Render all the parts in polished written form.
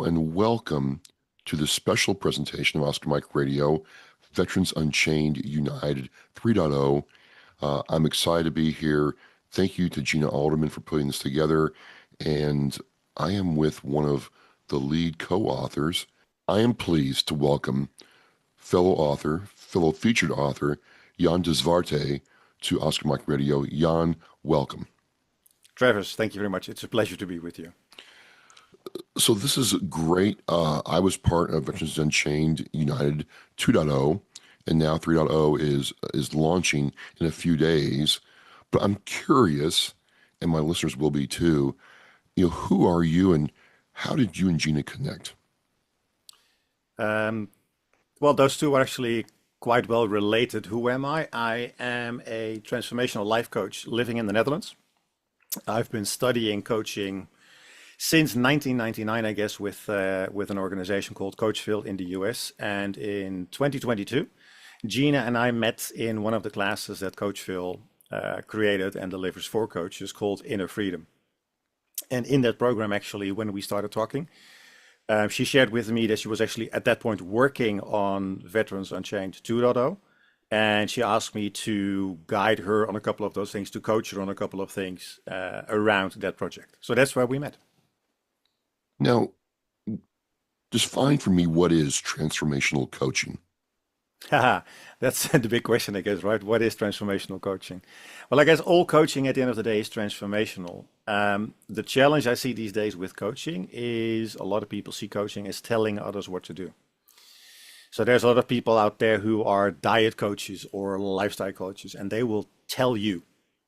and welcome to the special presentation of Oscar Mike Radio, Veterans Unchained United 3.0. I'm excited to be here. Thank you to Gina Alderman for putting this together. And I am with one of the lead co-authors. I am pleased to welcome fellow featured author, Jan de Zwarte, to Oscar Mike Radio. Jan, welcome. Travis, thank you very much. It's a pleasure to be with you. So this is great. I was part of Veterans Unchained United 2.0, and now 3.0 is launching in a few days. But I'm curious, and my listeners will be too, who are you and how did you and Gina connect? Well, those two are actually quite well related. Who am I? I am a transformational life coach living in the Netherlands. I've been studying coaching since 1999, I guess, with an organization called Coachville in the US. And in 2022, Gina and I met in one of the classes that Coachville created and delivers for coaches called Inner Freedom. And in that program, actually, when we started talking, she shared with me that she was actually at that point working on Veterans Unchained 2.0. And she asked me to guide her on a couple of those things, to coach her on a couple of things around that project. So that's where we met. Now, define for me what is transformational coaching. Haha, that's the big question, I guess, right? What is transformational coaching? Well, I guess all coaching at the end of the day is transformational. The challenge I see these days with coaching is a lot of people see coaching as telling others what to do. So there's a lot of people out there who are diet coaches or lifestyle coaches, and they will tell you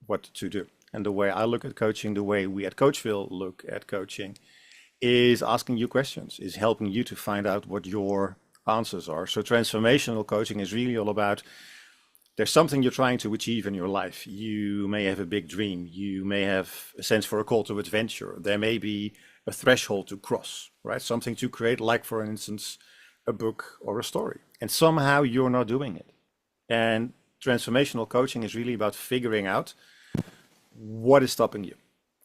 what to do. And the way I look at coaching, the way we at Coachville look at coaching, is asking you questions, is helping you to find out what your answers are. So transformational coaching is really all about, there's something you're trying to achieve in your life. You may have a big dream. You may have a sense for a call to adventure. There may be a threshold to cross, right? Something to create, like for instance, a book or a story. And somehow you're not doing it. And transformational coaching is really about figuring out what is stopping you.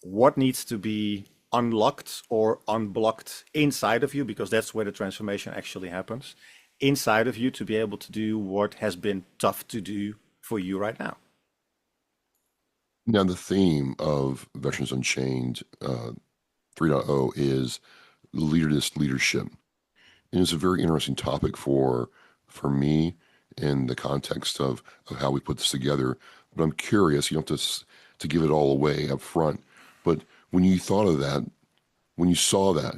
What needs to be unlocked or unblocked inside of you, because that's where the transformation actually happens, inside of you, to be able to do what has been tough to do for you right now. Now, the theme of Veterans Unchained 3.0 is Leaderless Leadership. And it's a very interesting topic for me in the context of how we put this together. But I'm curious, you don't have to give it all away up front, but when you thought of that, when you saw that,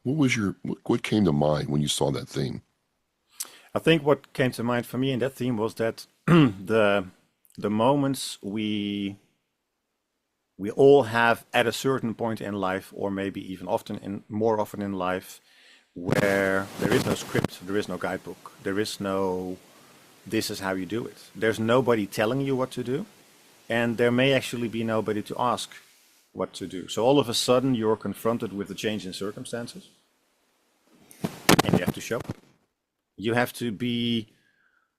what came to mind when you saw that theme? I think what came to mind for me in that theme was that the moments we all have at a certain point in life, or maybe even more often in life, where there is no script, there is no guidebook, there is no, this is how you do it. There's nobody telling you what to do, and there may actually be nobody to ask what to do. So all of a sudden you're confronted with a change in circumstances, and you have to show up. You have to be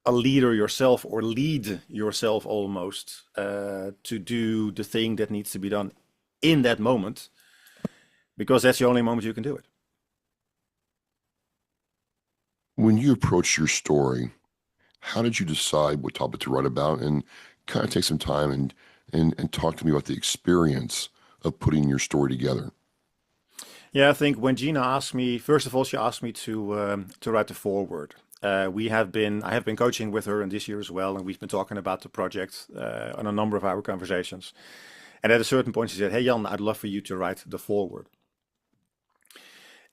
a leader yourself, or lead yourself almost, to do the thing that needs to be done in that moment, because that's the only moment you can do it. When you approached your story, how did you decide what topic to write about? And kind of take some time and talk to me about the experience of putting your story together. Yeah, I think when Gina asked me, first of all, she asked me to write the foreword. I have been coaching with her in this year as well, and we've been talking about the project on a number of our conversations. And at a certain point, she said, "Hey, Jan, I'd love for you to write the foreword."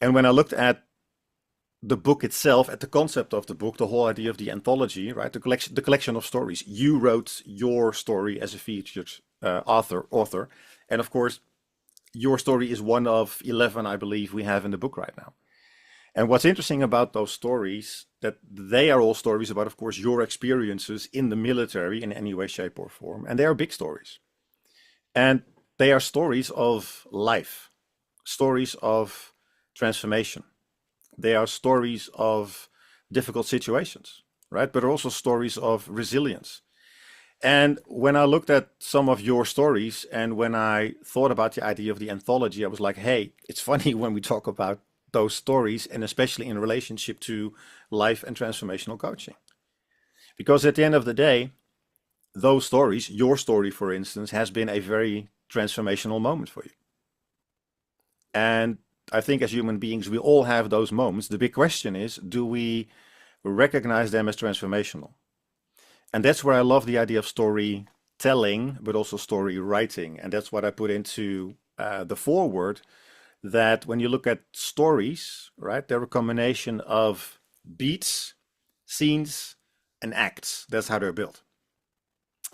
And when I looked at the book itself, at the concept of the book, the whole idea of the anthology, right, the collection of stories, you wrote your story as a featured author, and of course, your story is one of 11, I believe, we have in the book right now. And what's interesting about those stories, that they are all stories about, of course, your experiences in the military in any way, shape, or form, and they are big stories, and they are stories of life, stories of transformation. They are stories of difficult situations, right? But also stories of resilience. And when I looked at some of your stories, and when I thought about the idea of the anthology, I was like, hey, it's funny when we talk about those stories, and especially in relationship to life and transformational coaching. Because at the end of the day, those stories, your story, for instance, has been a very transformational moment for you. And I think as human beings, we all have those moments. The big question is, do we recognize them as transformational? And that's where I love the idea of storytelling, but also story writing. And that's what I put into the foreword, that when you look at stories, right, they're a combination of beats, scenes, and acts. That's how they're built.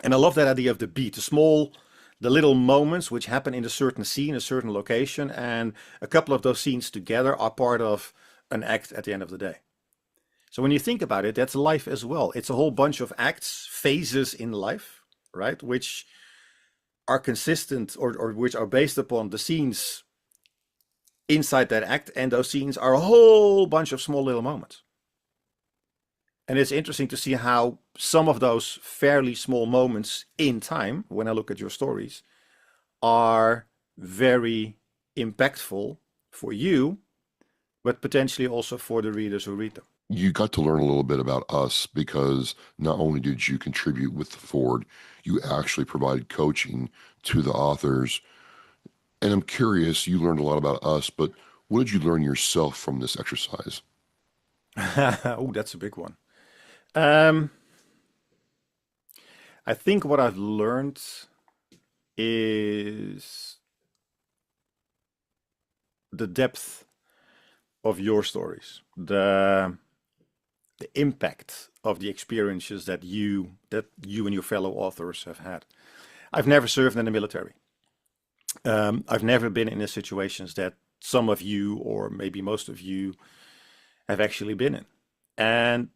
And I love that idea of the beat, the little moments which happen in a certain scene, a certain location, and a couple of those scenes together are part of an act at the end of the day. So when you think about it, that's life as well. It's a whole bunch of acts, phases in life, right, which are consistent or which are based upon the scenes inside that act, and those scenes are a whole bunch of small little moments. And it's interesting to see how some of those fairly small moments in time, when I look at your stories, are very impactful for you, but potentially also for the readers who read them. You got to learn a little bit about us because not only did you contribute with the foreword, you actually provided coaching to the authors. And I'm curious, you learned a lot about us, but what did you learn yourself from this exercise? Oh, that's a big one. I think what I've learned is the depth of your stories, the impact of the experiences that you and your fellow authors have had. I've never served in the military. I've never been in the situations that some of you, or maybe most of you, have actually been in. And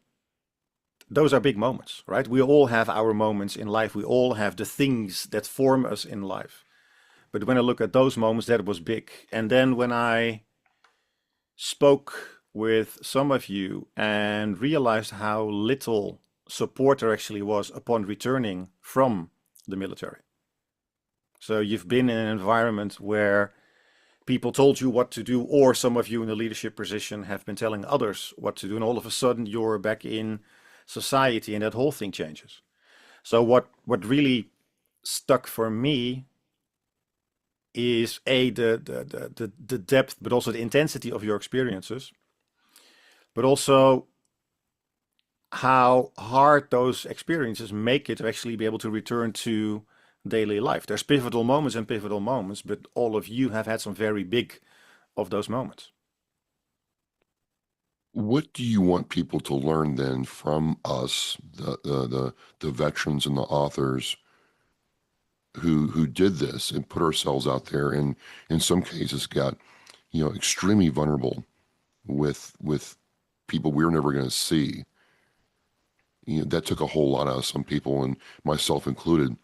those are big moments, right? We all have our moments in life. We all have the things that form us in life. But when I look at those moments, that was big. And then when I spoke with some of you and realized how little support there actually was upon returning from the military. So you've been in an environment where people told you what to do, or some of you in a leadership position have been telling others what to do, and all of a sudden you're back in society and that whole thing changes. So what really stuck for me is the depth, but also the intensity of your experiences, but also how hard those experiences make it to actually be able to return to daily life. There's pivotal moments and pivotal moments, but all of you have had some very big of those moments. What do you want people to learn then from us, the veterans and the authors who did this and put ourselves out there, and in some cases got, extremely vulnerable with people we were never going to see. That took a whole lot out of some people, and myself included.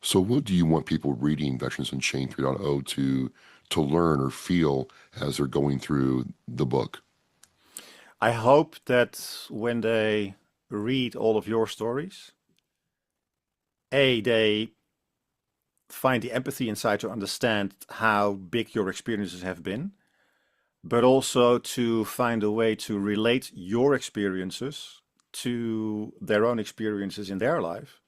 So what do you want people reading Veterans Unchained 3.0 to learn or feel as they're going through the book? I hope that when they read all of your stories, they find the empathy inside to understand how big your experiences have been, but also to find a way to relate your experiences to their own experiences in their life,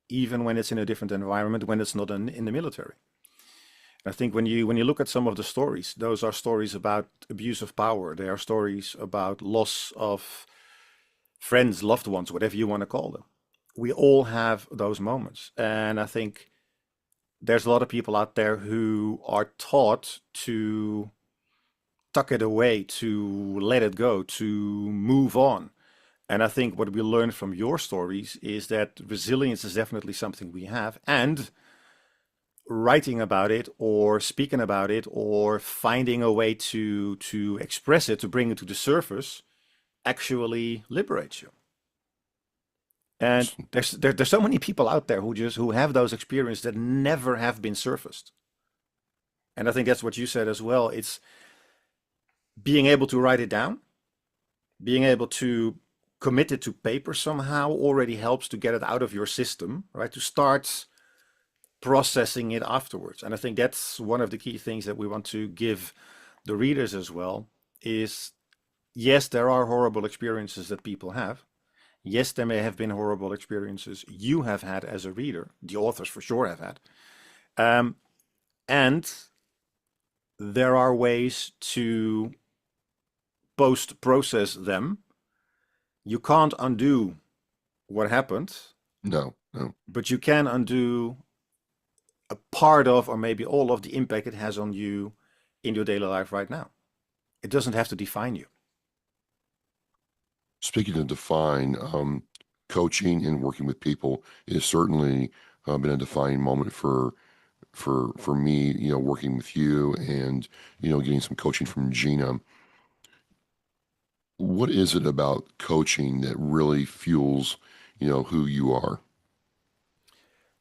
even when it's in a different environment, when it's not in the military. I think when you look at some of the stories, those are stories about abuse of power. They are stories about loss of friends, loved ones, whatever you want to call them. We all have those moments. And I think there's a lot of people out there who are taught to tuck it away, to let it go, to move on. And I think what we learned from your stories is that resilience is definitely something we have, and writing about it or speaking about it or finding a way to express it, to bring it to the surface, actually liberates you. And there's so many people out there who have those experiences that never have been surfaced. And I think that's what you said as well. It's being able to write it down, being able to commit it to paper somehow already helps to get it out of your system, right? To start processing it afterwards. And I think that's one of the key things that we want to give the readers as well, is yes, there are horrible experiences that people have. Yes, there may have been horrible experiences you have had as a reader. The authors for sure have had. Um, and there are ways to post process them. You can't undo what happened, No, no. but you can undo a part of, or maybe all of, the impact it has on you in your daily life right now. It doesn't have to define you. Speaking of define, coaching and working with people is certainly been a defining moment for me. Working with you and getting some coaching from Gina. What is it about coaching that really fuels who you are?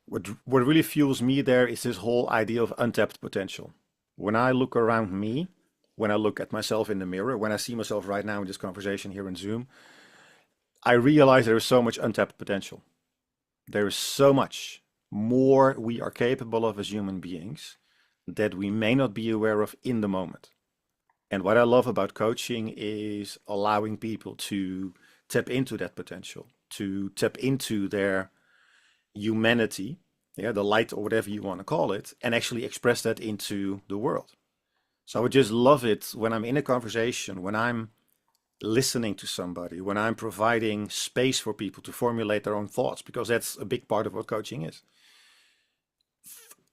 What really fuels me there is this whole idea of untapped potential. When I look around me, when I look at myself in the mirror, when I see myself right now in this conversation here in Zoom, I realize there is so much untapped potential. There is so much more we are capable of as human beings that we may not be aware of in the moment. And what I love about coaching is allowing people to tap into that potential, to tap into their humanity, yeah, the light or whatever you want to call it, and actually express that into the world. So I would just love it when I'm in a conversation, when I'm listening to somebody, when I'm providing space for people to formulate their own thoughts, because that's a big part of what coaching is.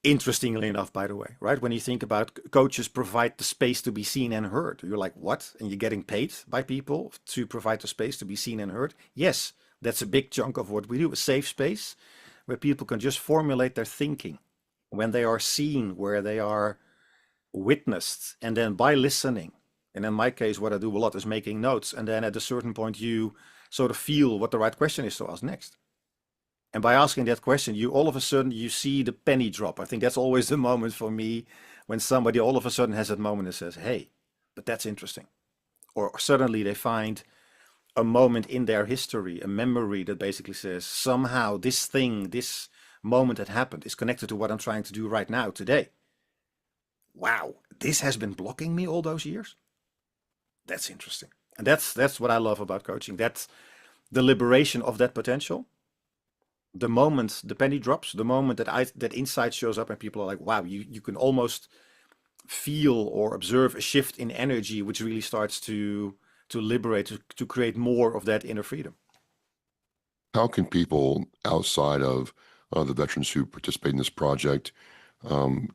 Interestingly enough, by the way, right? When you think about coaches provide the space to be seen and heard, you're like, what? And you're getting paid by people to provide the space to be seen and heard? Yes, that's a big chunk of what we do, a safe space where people can just formulate their thinking when they are seen, where they are witnessed, and then by listening. And in my case, what I do a lot is making notes. And then at a certain point, you sort of feel what the right question is to ask next. And by asking that question, you all of a sudden you see the penny drop. I think that's always the moment for me when somebody all of a sudden has that moment and says, hey, but that's interesting. Or suddenly they find a moment in their history, a memory that basically says somehow this thing, this moment that happened is connected to what I'm trying to do right now, today. Wow, this has been blocking me all those years. That's interesting. And that's what I love about coaching. That's the liberation of that potential. The moment the penny drops, the moment that insight shows up and people are like, wow, you can almost feel or observe a shift in energy, which really starts to liberate, to create more of that inner freedom. How can people outside of the veterans who participate in this project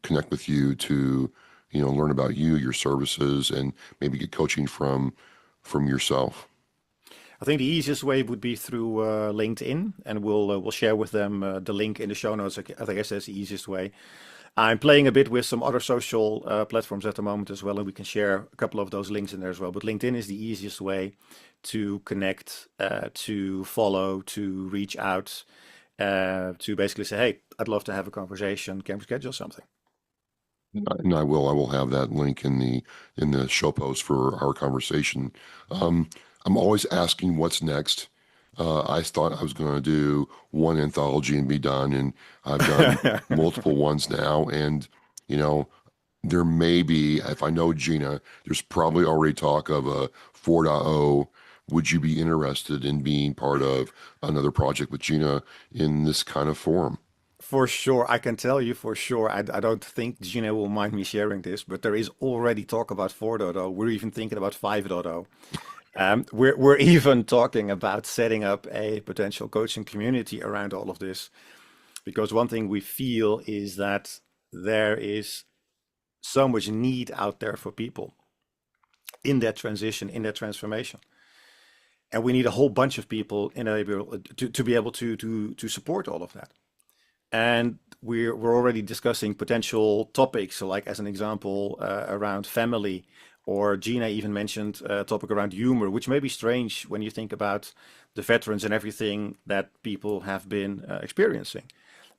connect with you to, learn about you, your services, and maybe get coaching from yourself? I think the easiest way would be through LinkedIn, and we'll share with them the link in the show notes. I think that's the easiest way. I'm playing a bit with some other social platforms at the moment as well, and we can share a couple of those links in there as well. But LinkedIn is the easiest way to connect, to follow, to reach out, to basically say, "Hey, I'd love to have a conversation. Can we schedule something?" And I will have that link in the show post for our conversation. Um, I'm always asking what's next. I thought I was going to do one anthology and be done, and I've done multiple ones now. And you know, there may be, if I know Gina, there's probably already talk of a 4.0. Would you be interested in being part of another project with Gina in this kind of forum? For sure, I can tell you for sure. I don't think Gina will mind me sharing this, but there is already talk about 4.0. We're even thinking about 5.0. We're even talking about setting up a potential coaching community around all of this, because one thing we feel is that there is so much need out there for people in that transition, in that transformation, and we need a whole bunch of people to be able to support all of that. And we're already discussing potential topics, so like as an example, around family, or Gina even mentioned a topic around humor, which may be strange when you think about the veterans and everything that people have been experiencing.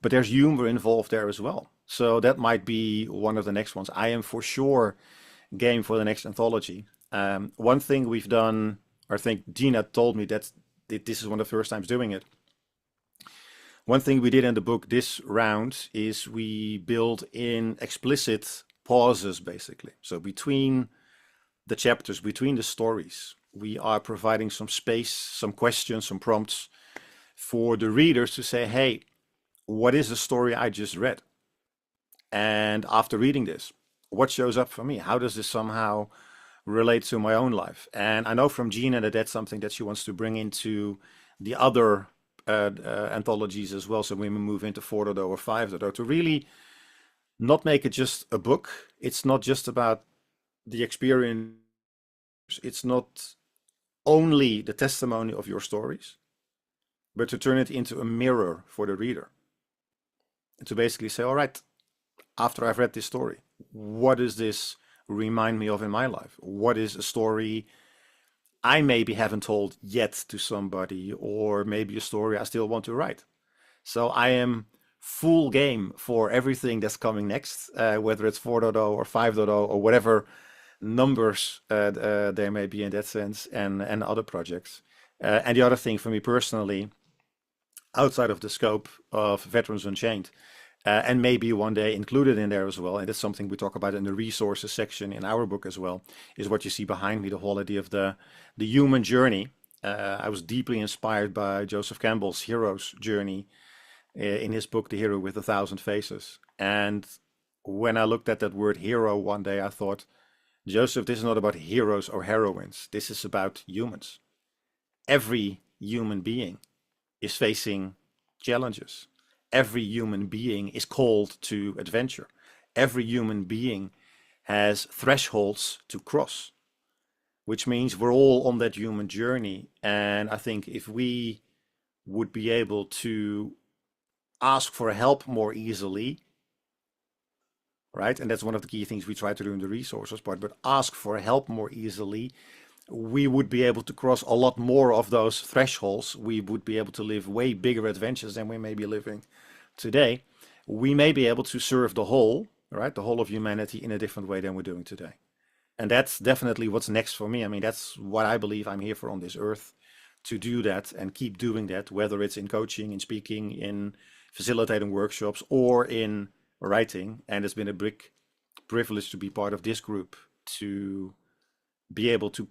But there's humor involved there as well. So that might be one of the next ones. I am for sure game for the next anthology. One thing we've done, I think Gina told me that this is one of the first times doing it. One thing we did in the book this round is we build in explicit pauses, basically. So between the chapters, between the stories, we are providing some space, some questions, some prompts for the readers to say, hey, what is the story I just read? And after reading this, what shows up for me? How does this somehow relate to my own life? And I know from Gina that that's something that she wants to bring into the other anthologies as well. So when we move into 4.0 or 5.0, to really not make it just a book. It's not just about the experience. It's not only the testimony of your stories, but to turn it into a mirror for the reader. And to basically say, all right, after I've read this story, what does this remind me of in my life? What is a story I maybe haven't told yet to somebody, or maybe a story I still want to write? So I am full game for everything that's coming next, whether it's 4.0 or 5.0 or whatever numbers there may be in that sense, and other projects. And the other thing for me personally, outside of the scope of Veterans Unchained, and maybe one day included in there as well, and that's something we talk about in the resources section in our book as well, is what you see behind me, the whole idea of the human journey. I was deeply inspired by Joseph Campbell's hero's journey in his book, The Hero with 1,000 Faces. And when I looked at that word hero one day, I thought, Joseph, this is not about heroes or heroines. This is about humans. Every human being is facing challenges. Every human being is called to adventure. Every human being has thresholds to cross, which means we're all on that human journey. And I think if we would be able to ask for help more easily, right? And that's one of the key things we try to do in the resources part, but ask for help more easily, we would be able to cross a lot more of those thresholds. We would be able to live way bigger adventures than we may be living today. We may be able to serve the whole, right? The whole of humanity in a different way than we're doing today. And that's definitely what's next for me. I mean, that's what I believe I'm here for on this earth, to do that and keep doing that, whether it's in coaching, in speaking, in facilitating workshops, or in writing. And it's been a big privilege to be part of this group, to be able to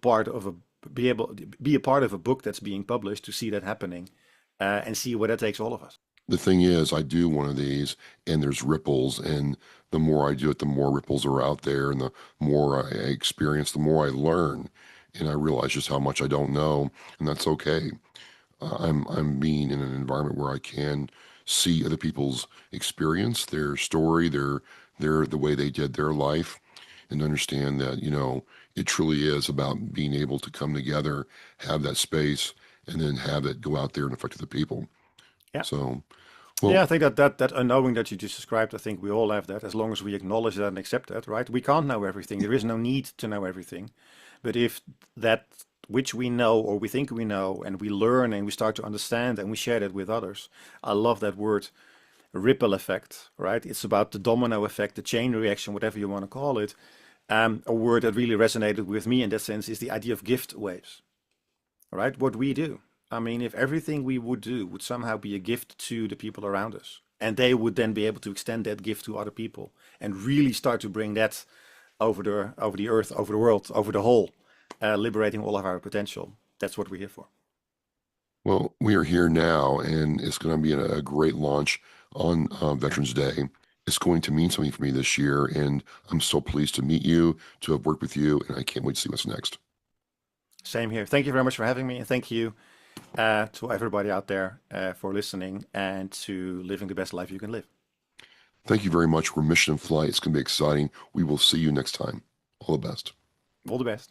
be a part of a book that's being published, to see that happening, and see where that takes all of us. The thing is, I do one of these and there's ripples, and the more I do it, the more ripples are out there, and the more I experience, the more I learn, and I realize just how much I don't know, and that's okay. I'm being in an environment where I can see other people's experience, their story, their the way they did their life, and understand that, it truly is about being able to come together, have that space, and then have it go out there and affect other people. Yeah. So, Yeah, I well, think that unknowing that you just described, I think we all have that, as long as we acknowledge that and accept that, right? We can't know everything. There is no need to know everything. But if that which we know or we think we know, and we learn and we start to understand and we share that with others, I love that word, ripple effect, right? It's about the domino effect, the chain reaction, whatever you want to call it. A word that really resonated with me in that sense is the idea of gift waves, right? What we do. I mean, if everything we would do would somehow be a gift to the people around us, and they would then be able to extend that gift to other people and really start to bring that over the earth, over the world, over the whole, liberating all of our potential. That's what we're here for. well, we are here now, and it's going to be a great launch on Veterans Day. It's going to mean something for me this year, and I'm so pleased to meet you, to have worked with you, and I can't wait to see what's next. Same here. Thank you very much for having me, and thank you to everybody out there for listening and to living the best life you can live. Thank you very much. We're mission in flight. It's going to be exciting. We will see you next time. All the best. All the best.